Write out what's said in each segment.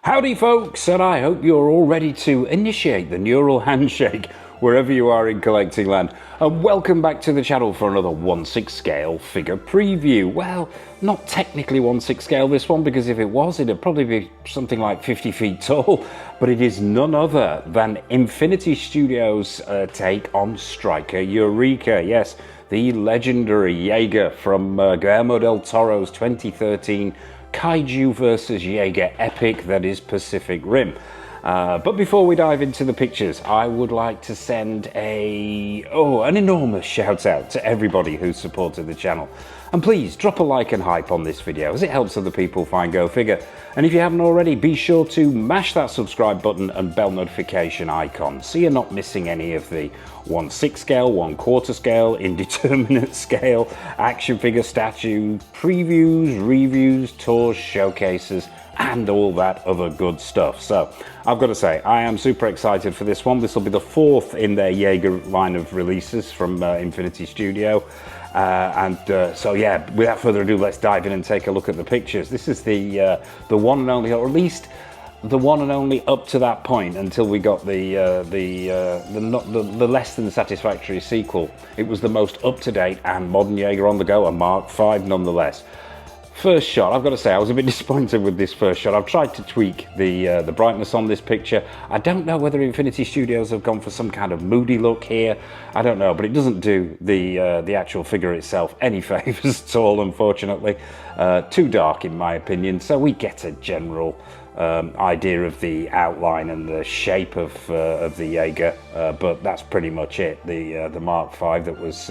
Howdy folks, and I hope you're all ready to initiate the neural handshake wherever you are in collecting land. And welcome back to the channel for another 1/6 scale figure preview. Well, not technically 1/6 scale this one, because if it was, it'd probably be something like 50 feet tall, but it is none other than Infinity Studios' take on Striker Eureka. Yes, the legendary Jaeger from Guillermo del Toro's 2013 Kaiju versus Jaeger epic that is Pacific Rim. But before we dive into the pictures, I would like to send an enormous shout out to everybody who's supported the channel. And please drop a like and hype on this video, as it helps other people find Go Figure. And if you haven't already, be sure to mash that subscribe button and bell notification icon so you're not missing any of the 1/6 scale, 1/4 scale, indeterminate scale, action figure statue, previews, reviews, tours, showcases, and all that other good stuff. So I've got to say, I am super excited for this one. This will be the fourth in their Jaeger line of releases from Infinity Studio. So yeah, without further ado, let's dive in and take a look at the pictures. This is the one and only, or at least the one and only up to that point, until we got the less than satisfactory sequel. It was the most up-to-date and modern Jaeger on the go, a Mark V nonetheless. First shot, I've got to say, I was a bit disappointed with this first shot. I've tried to tweak the brightness on this picture. I don't know whether Infinity Studios have gone for some kind of moody look here. I don't know, but it doesn't do the actual figure itself any favours at all, unfortunately. Too dark, in my opinion. So we get a general idea of the outline and the shape of the Jaeger, but that's pretty much it. The Mark V that was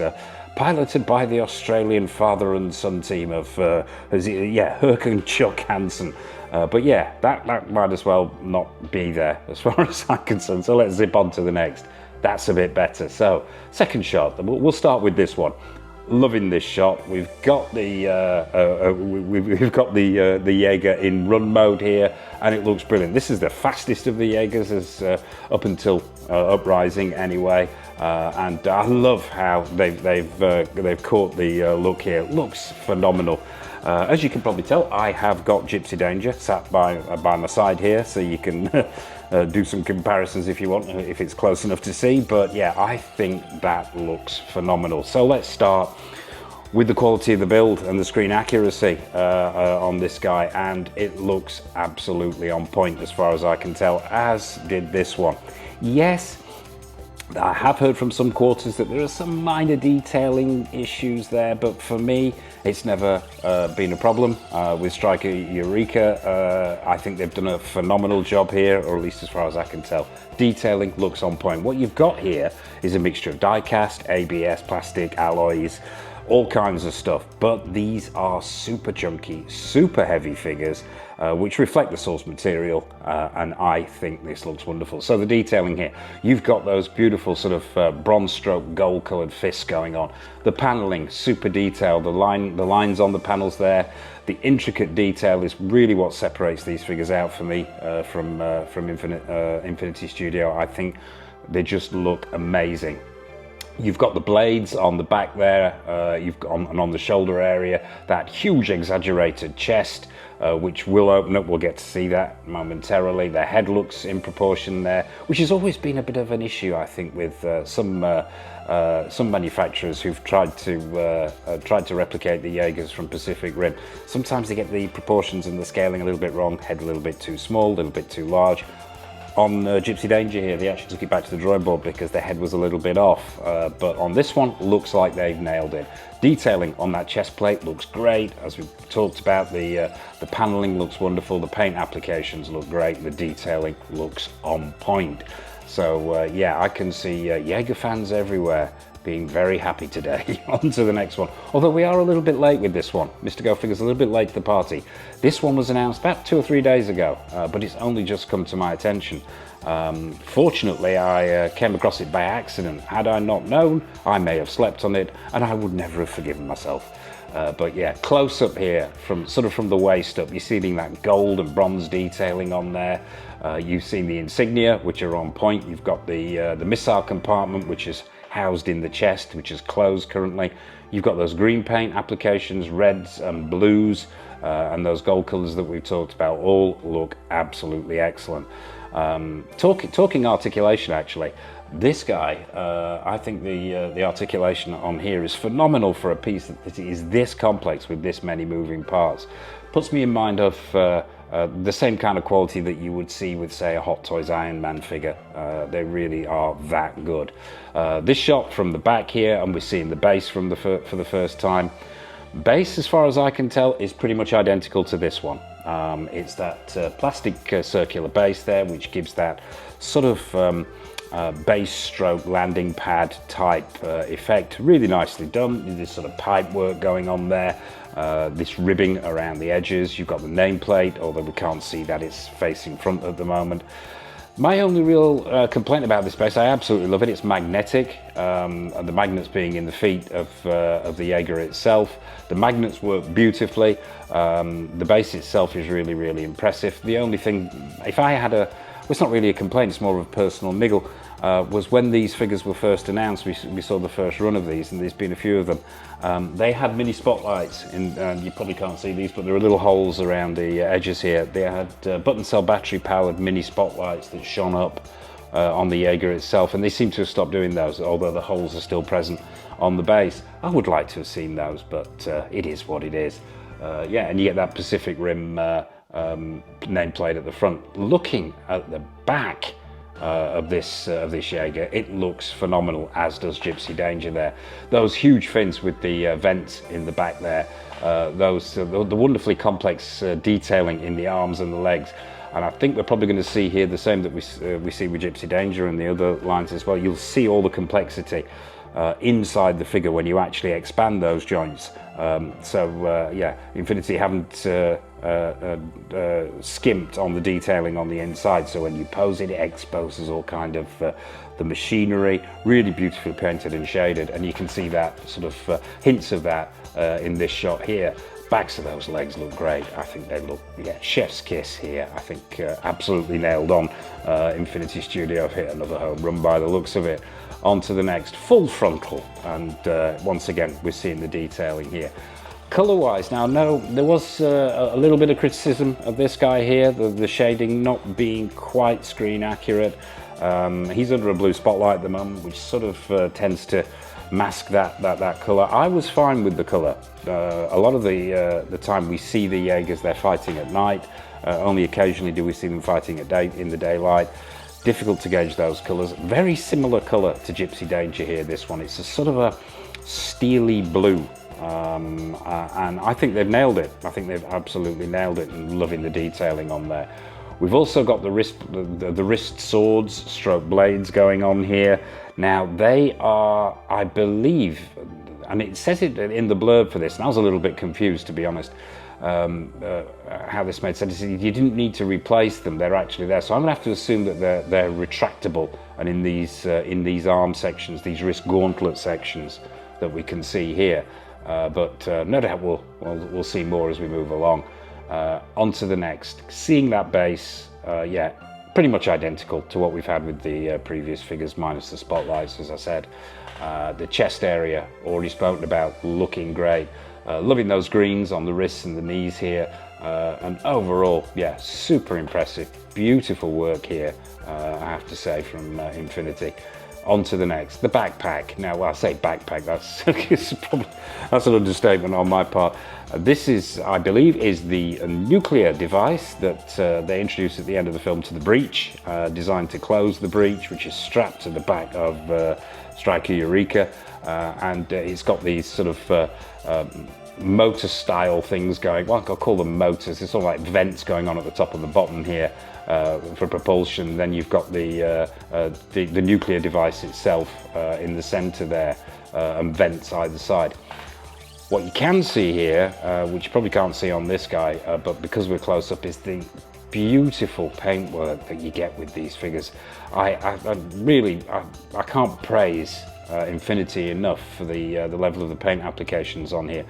piloted by the Australian father and son team of Herc and Chuck Hansen. But yeah, that might as well not be there as far as I'm concerned. So let's zip on to the next. That's a bit better. So second shot, we'll start with this one. Loving this shot. We've got the Jaeger in run mode here, and it looks brilliant. This is the fastest of the Jaegers, as up until Uprising anyway. And I love how they've caught the look here. It looks phenomenal. As you can probably tell, I have got Gypsy Danger sat by my side here, so you can do some comparisons if you want, if it's close enough to see. But yeah, I think that looks phenomenal. So let's start with the quality of the build and the screen accuracy on this guy, and it looks absolutely on point as far as I can tell, as did this one. Yes, I have heard from some quarters that there are some minor detailing issues there, but for me, it's never been a problem. With Striker Eureka, I think they've done a phenomenal job here, or at least as far as I can tell. Detailing looks on point. What you've got here is a mixture of die-cast, ABS, plastic, alloys, all kinds of stuff, but these are super chunky, super heavy figures, which reflect the source material, and I think this looks wonderful. So the detailing here, you've got those beautiful sort of bronze stroke gold colored fists going on. The paneling, super detailed, the lines on the panels there, the intricate detail is really what separates these figures out for me from Infinity Studio. I think they just look amazing. You've got the blades on the back there, and on the shoulder area, that huge exaggerated chest, which will open up. We'll get to see that momentarily. The head looks in proportion there, which has always been a bit of an issue, I think, with some manufacturers who've tried to replicate the Jaegers from Pacific Rim. Sometimes they get the proportions and the scaling a little bit wrong, head a little bit too small, a little bit too large. On Gypsy Danger here, they actually took it back to the drawing board because the head was a little bit off, but on this one, looks like they've nailed it. Detailing on that chest plate looks great. As we talked about, the paneling looks wonderful, the paint applications look great, the detailing looks on point. So yeah, I can see Jaeger fans everywhere being very happy today. On to the next one. Although we are a little bit late with this one. Mr. Go Figure's a little bit late to the party. This one was announced about 2 or 3 days ago, but it's only just come to my attention. Fortunately, I came across it by accident. Had I not known, I may have slept on it, and I would never have forgiven myself. But yeah, close up here, from the waist up, you're seeing that gold and bronze detailing on there. You've seen the insignia, which are on point. You've got the missile compartment, which is housed in the chest, which is closed currently. You've got those green paint applications, reds and blues, and those gold colors that we've talked about all look absolutely excellent. Talking articulation, actually, this guy, I think the articulation on here is phenomenal for a piece that is this complex with this many moving parts. Puts me in mind of the same kind of quality that you would see with, say, a Hot Toys Iron Man figure. They really are that good. This shot from the back here, and we're seeing the base for the first time. Base, as far as I can tell, is pretty much identical to this one. It's that plastic circular base there, which gives that sort of base stroke landing pad type effect. Really nicely done. This sort of pipe work going on there. This ribbing around the edges. You've got the nameplate, although we can't see that, it's facing front at the moment. My only real complaint about this base, I absolutely love it. It's magnetic, and the magnets being in the feet of the Jaeger itself. The magnets work beautifully. The base itself is really, really impressive. The only thing, if I had well, it's not really a complaint, it's more of a personal niggle, was when these figures were first announced. We saw the first run of these, and there's been a few of them. They had mini spotlights, and you probably can't see these, but there are little holes around the edges here. They had button cell battery powered mini spotlights that shone up on the Jaeger itself, and they seem to have stopped doing those, although the holes are still present on the base. I would like to have seen those, but it is what it is. Yeah, and you get that Pacific Rim nameplate at the front. Looking at the back of this Jaeger, it looks phenomenal, as does Gypsy Danger there. Those huge fins with the vents in the back there, the wonderfully complex detailing in the arms and the legs. And I think we're probably going to see here the same that we see with Gypsy Danger and the other lines as well. You'll see all the complexity inside the figure when you actually expand those joints. Yeah, Infinity haven't skimped on the detailing on the inside, so when you pose it, it exposes all kind of the machinery, really beautifully painted and shaded, and you can see that sort of hints of that in this shot here. Backs of those legs look great. I think they look, yeah, chef's kiss here. I think absolutely nailed on. Infinity Studio have hit another home run by the looks of it. On to the next, full frontal, and once again we're seeing the detailing here. Color-wise, now no, there was a little bit of criticism of this guy here, the shading not being quite screen accurate. He's under a blue spotlight at the moment, which sort of tends to mask that color. I was fine with the color. A lot of the time we see the Jaegers, they're fighting at night. Only occasionally do we see them fighting in the daylight. Difficult to gauge those colors. Very similar color to Gypsy Danger here, this one. It's a sort of a steely blue. And I think they've nailed it. I think they've absolutely nailed it, and loving the detailing on there. We've also got the wrist swords, stroke blades going on here. Now they are, I believe, and it says it in the blurb for this, and I was a little bit confused, to be honest, how this made sense. You didn't need to replace them, they're actually there. So I'm gonna have to assume that they're retractable, and in these arm sections, these wrist gauntlet sections that we can see here. But no doubt we'll see more as we move along. On to the next. Seeing that base, yeah, pretty much identical to what we've had with the previous figures, minus the spotlights, as I said. The chest area, already spoken about, looking great. Loving those greens on the wrists and the knees here. And overall, yeah, super impressive. Beautiful work here, I have to say, from Infinity. On to the next, the backpack. Now, well, I say backpack, that's an understatement on my part. This is, I believe, is the nuclear device that they introduced at the end of the film to the breech, designed to close the breech, which is strapped to the back of Striker Eureka, and it's got these sort of motor style things going, well, I'll call them motors. It's sort of like vents going on at the top and the bottom here for propulsion. Then you've got the nuclear device itself in the center there, and vents either side. What you can see here, which you probably can't see on this guy, but because we're close up, is the beautiful paintwork that you get with these figures. I can't praise Infinity enough for the level of the paint applications on here.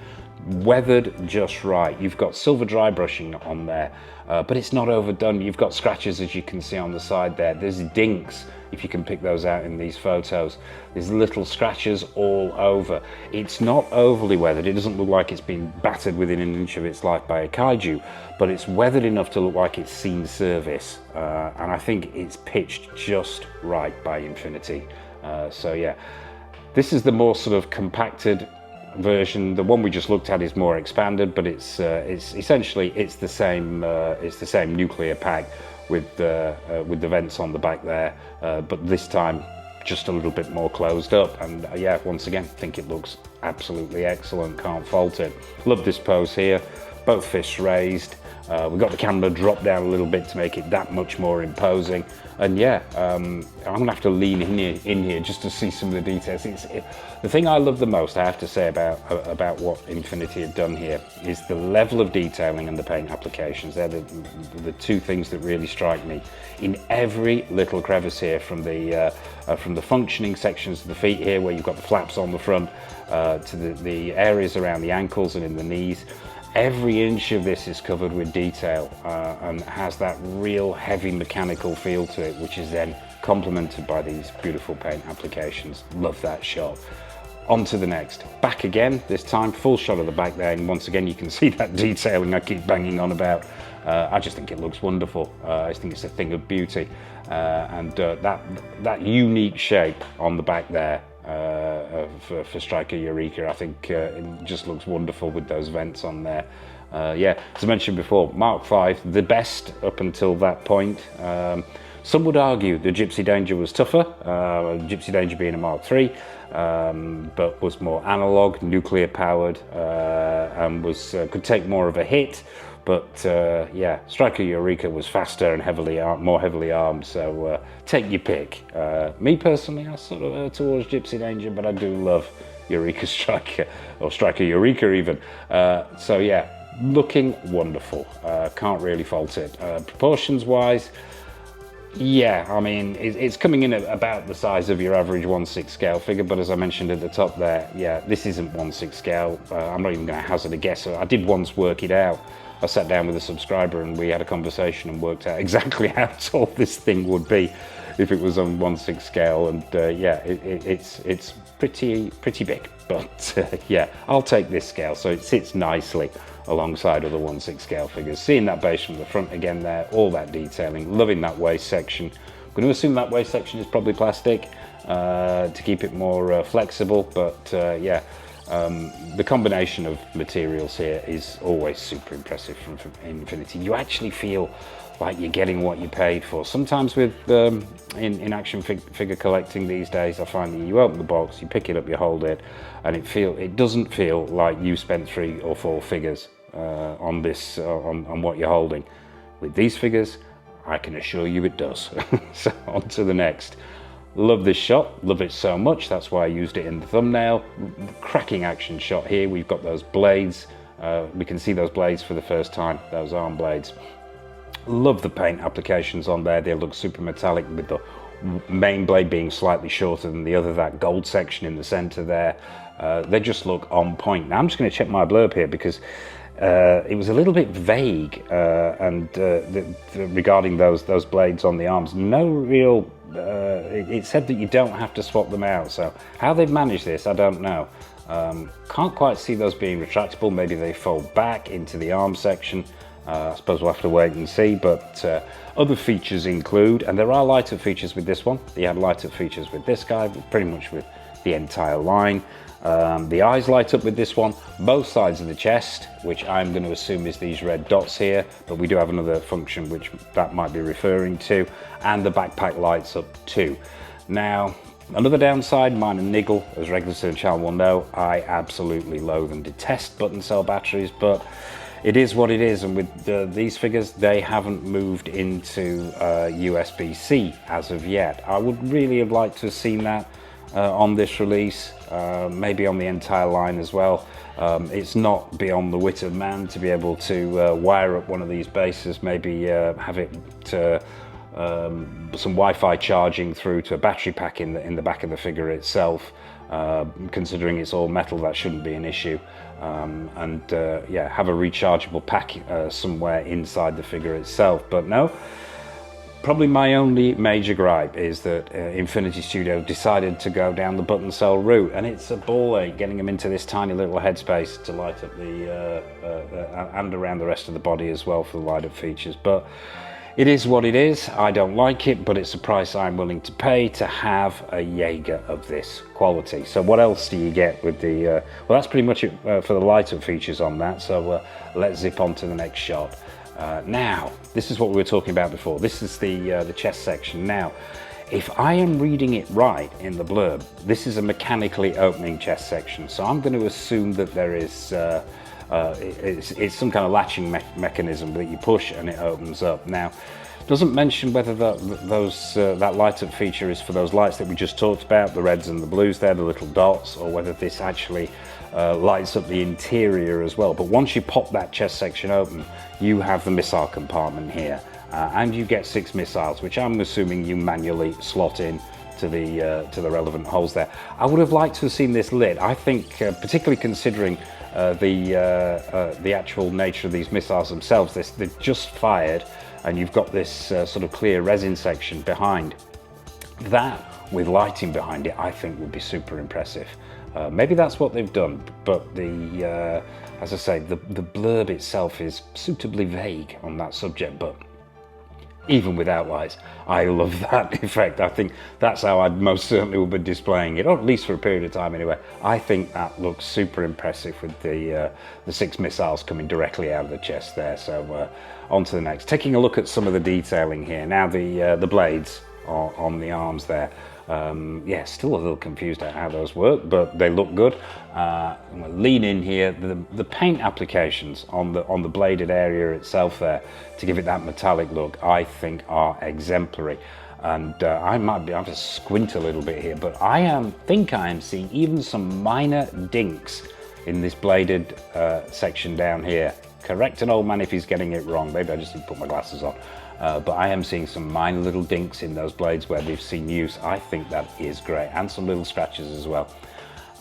Weathered just right. You've got silver dry brushing on there, but it's not overdone. You've got scratches, as you can see on the side there. There's dinks, if you can pick those out in these photos. There's little scratches all over. It's not overly weathered. It doesn't look like it's been battered within an inch of its life by a kaiju, but it's weathered enough to look like it's seen service, and I think it's pitched just right by Infinity. So yeah, this is the more sort of compacted version. The one we just looked at is more expanded, but it's essentially the same nuclear pack with the vents on the back there, but this time just a little bit more closed up. And yeah, once again, I think it looks absolutely excellent. Can't fault it. Love this pose here. Both fists raised. We've got the camera dropped down a little bit to make it that much more imposing. And yeah, I'm gonna have to lean in here just to see some of the details. The thing I love the most, I have to say, about what Infinity have done here is the level of detailing and the paint applications. They're the two things that really strike me. In every little crevice here, from the functioning sections of the feet here, where you've got the flaps on the front, to the areas around the ankles and in the knees. Every inch of this is covered with detail and has that real heavy mechanical feel to it, which is then complemented by these beautiful paint applications. Love that shot. On to the next. Back again, this time full shot of the back there, and once again you can see that detailing I keep banging on about. I just think it looks wonderful. I just think it's a thing of beauty, and that unique shape on the back there for Striker Eureka, I think it just looks wonderful with those vents on there. Yeah, as I mentioned before, Mark V, the best up until that point. Some would argue the Gypsy Danger was tougher, Gypsy Danger being a Mark III, but was more analog, nuclear powered, and could take more of a hit. But yeah, Striker Eureka was faster and more heavily armed, so take your pick. Me personally, I sort of err towards Gypsy Danger, but I do love Eureka Striker, or Striker Eureka even. So yeah, looking wonderful. Can't really fault it. Proportions wise, yeah, I mean, it's coming in at about the size of your average 1/6 scale figure, but as I mentioned at the top there, yeah, this isn't 1/6 scale. I'm not even going to hazard a guess. I did once work it out. I sat down with a subscriber and we had a conversation and worked out exactly how tall this thing would be if it was on 1/6 scale, and yeah, it's pretty big, but yeah, I'll take this scale, so it sits nicely alongside other 1/6 scale figures. Seeing that base from the front again there, all that detailing, loving that waist section. I'm going to assume that waist section is probably plastic to keep it more flexible, but yeah, the combination of materials here is always super impressive from Infinity. You actually feel like you're getting what you paid for. Sometimes with in action figure collecting these days, I find that you open the box, you pick it up, you hold it, and it doesn't feel like you spent 3 or 4 figures on this on what you're holding. With these figures, I can assure you it does. So on to the next. Love this shot, love it so much, that's why I used it in the thumbnail. Cracking action shot here. We've got those blades, we can see those blades for the first time, those arm blades. Love the paint applications on there. They look super metallic, with the main blade being slightly shorter than the other, that gold section in the center there. They just look on point. Now I'm just going to check my blurb here, because it was a little bit vague regarding those blades on the arms. No real, it said that you don't have to swap them out, so how they've managed this, I don't know. Can't quite see those being retractable. Maybe they fold back into the arm section. I suppose we'll have to wait and see, but other features include, and there are light-up features with this one. You have light-up features with this guy, pretty much with the entire line. The eyes light up with this one, both sides of the chest, which I'm going to assume is these red dots here, but we do have another function which that might be referring to, and the backpack lights up too. Now, Another downside, minor niggle, as regulars to the channel will know, I absolutely loathe and detest button cell batteries, but it is what it is, and with these figures, they haven't moved into USB-C as of yet. I would really have liked to have seen that on this release, maybe on the entire line as well. It's not beyond the wit of man to be able to wire up one of these bases, maybe have it to some Wi-Fi charging through to a battery pack in the back of the figure itself. Considering it's all metal, that shouldn't be an issue. Yeah, have a rechargeable pack somewhere inside the figure itself. But no, probably my only major gripe is that Infinity Studios decided to go down the button cell route, and it's a ball ache getting them into this tiny little headspace to light up the and around the rest of the body as well for the light up features. But it is what it is. I don't like it, but it's a price I'm willing to pay to have a Jaeger of this quality. So what else do you get with the... well, that's pretty much it for the light-up features on that, so let's zip on to the next shot. Now, this is what we were talking about before. This is the chest section. Now, if I am reading it right in the blurb, this is a mechanically opening chest section, so I'm going to assume that there is... it's some kind of latching mechanism that you push and it opens up. Now, it doesn't mention whether that light up feature is for those lights that we just talked about, the reds and the blues there, the little dots, or whether this actually lights up the interior as well. But once you pop that chest section open, you have the missile compartment here, and you get 6 missiles, which I'm assuming you manually slot in to the relevant holes there. I would have liked to have seen this lit. I think, particularly considering the actual nature of these missiles themselves, they're just fired, and you've got this sort of clear resin section behind. That, with lighting behind it, I think would be super impressive. Maybe that's what they've done, but as I say, the blurb itself is suitably vague on that subject, but even without lights, I love that effect. I think that's how I most certainly will be displaying it, or at least for a period of time anyway. I think that looks super impressive with the 6 missiles coming directly out of the chest there. So on to the next. Taking a look at some of the detailing here. Now the blades are on the arms there. Yeah, still a little confused at how those work, but they look good. I'm gonna lean in here. The paint applications on the bladed area itself there to give it that metallic look, I think are exemplary. And I might have to squint a little bit here, but think I am seeing even some minor dinks in this bladed section down here. Correct an old man if he's getting it wrong. Maybe I just need to put my glasses on. But I am seeing some minor little dinks in those blades where they've seen use. I think that is great, and some little scratches as well.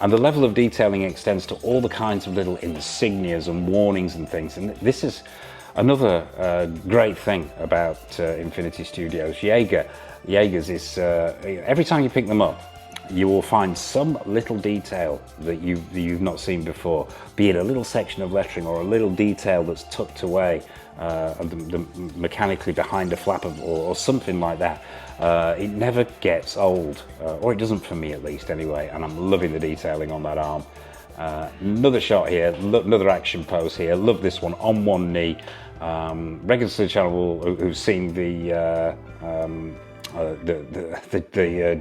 And the level of detailing extends to all the kinds of little insignias and warnings and things. And this is another great thing about Infinity Studios. Jaegers is, every time you pick them up, you will find some little detail that you've not seen before, be it a little section of lettering or a little detail that's tucked away mechanically behind a flap or something like that. It never gets old, or it doesn't for me at least anyway, and I'm loving the detailing on that arm. Another shot here, another action pose here. Love this one on one knee. Regulars to the channel who've seen the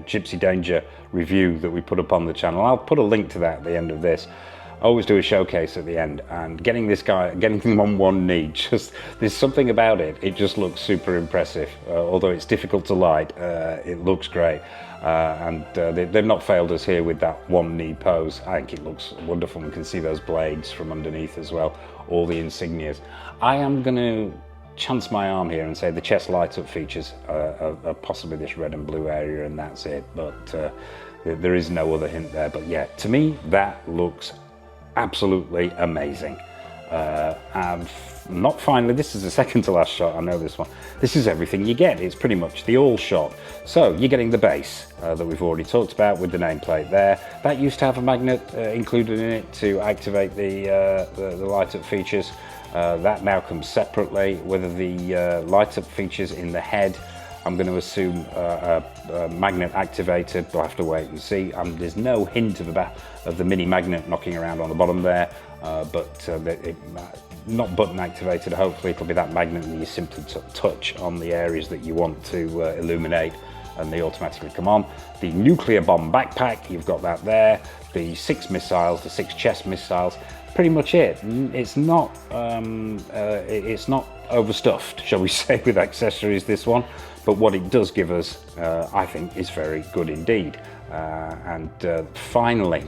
Gypsy Danger review that we put up on the channel. I'll put a link to that at the end of this. I always do a showcase at the end, and getting him on one knee, there's something about it. It just looks super impressive. Although it's difficult to light, it looks great. They've not failed us here with that one knee pose. I think it looks wonderful. We can see those blades from underneath as well, all the insignias. I am going to chance my arm here and say the chest light up features are possibly this red and blue area, and that's it. But there is no other hint there. But yeah, to me, that looks absolutely amazing. And not finally, this is the second to last shot. I know this one. This is everything you get. It's pretty much the all shot. So you're getting the base that we've already talked about with the nameplate there. That used to have a magnet included in it to activate the light up features. That now comes separately. Whether the light up features in the head, I'm going to assume a magnet activated. We'll have to wait and see. There's no hint of the mini magnet knocking around on the bottom there, but not button activated. Hopefully it'll be that magnet that you simply touch on the areas that you want to illuminate and they automatically come on. The nuclear bomb backpack, you've got that there. The 6 missiles, the 6 chest missiles, pretty much it. It's not overstuffed, shall we say, with accessories, this one, but what it does give us, I think, is very good indeed. Finally,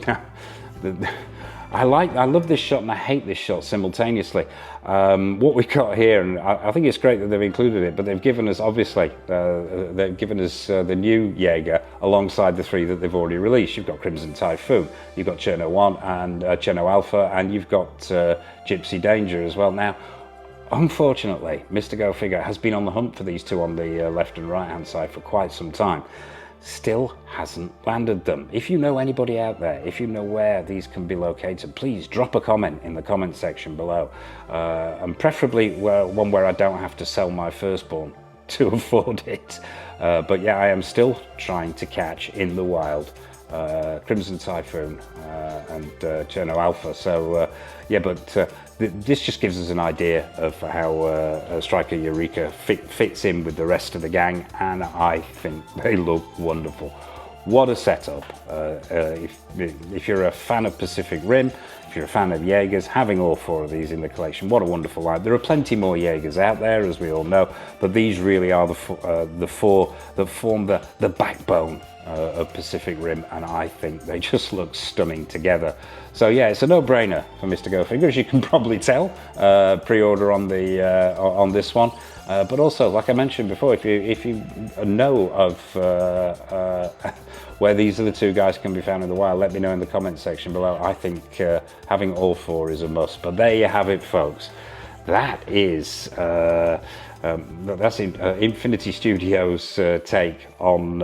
I love this shot and I hate this shot simultaneously. What we got here, and I think it's great that they've included it, but they've given us, obviously, they've given us the new Jaeger alongside the 3 that they've already released. You've got Crimson Typhoon, you've got Cherno 1 and Cherno Alpha, and you've got Gypsy Danger as well. Now, unfortunately, Mr. Go Figure has been on the hunt for these 2 on the left and right hand side for quite some time. Still hasn't landed them. If you know anybody out there, if you know where these can be located, please drop a comment in the comment section below, and preferably one where I don't have to sell my firstborn to afford it. But yeah, I am still trying to catch in the wild Crimson Typhoon and Cherno Alpha. So yeah, but this just gives us an idea of how Striker Eureka fits in with the rest of the gang, and I think they look wonderful. What a setup. If you're a fan of Pacific Rim, if you're a fan of Jaegers, having all 4 of these in the collection, what a wonderful line. There are plenty more Jaegers out there, as we all know, but these really are the 4 that form the backbone of Pacific Rim, and I think they just look stunning together. So yeah, it's a no-brainer for Mr. Go Figure, as you can probably tell. Pre-order on the on this one, but also, like I mentioned before, if you know of where these other 2 guys can be found in the wild, let me know in the comment section below. I think having all 4 is a must. But there you have it, folks. That is that's Infinity Studios' take on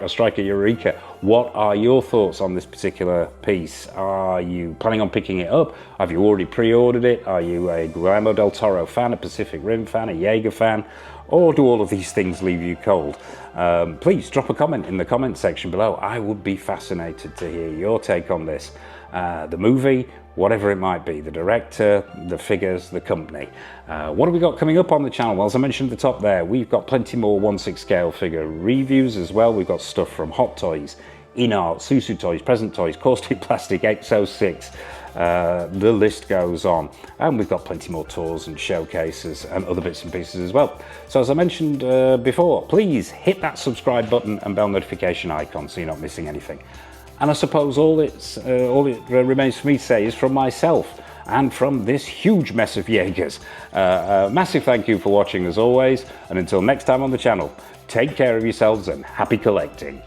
Striker Eureka. What are your thoughts on this particular piece? Are you planning on picking it up? Have you already pre-ordered it? Are you a Guillermo del Toro fan, a Pacific Rim fan, a Jaeger fan? Or do all of these things leave you cold? Please drop a comment in the comment section below. I would be fascinated to hear your take on this. The movie, whatever it might be, the director, the figures, the company. What have we got coming up on the channel? Well, as I mentioned at the top there, we've got plenty more 1/6 scale figure reviews as well. We've got stuff from Hot Toys, InArt, Susu Toys, Present Toys, Caustic Plastic, Exo6. The list goes on, and we've got plenty more tours and showcases and other bits and pieces as well. So as I mentioned before, please hit that subscribe button and bell notification icon so you're not missing anything. And I suppose all it remains for me to say is, from myself and from this huge mess of Jaegers, massive thank you for watching as always, and until next time on the channel, take care of yourselves and happy collecting.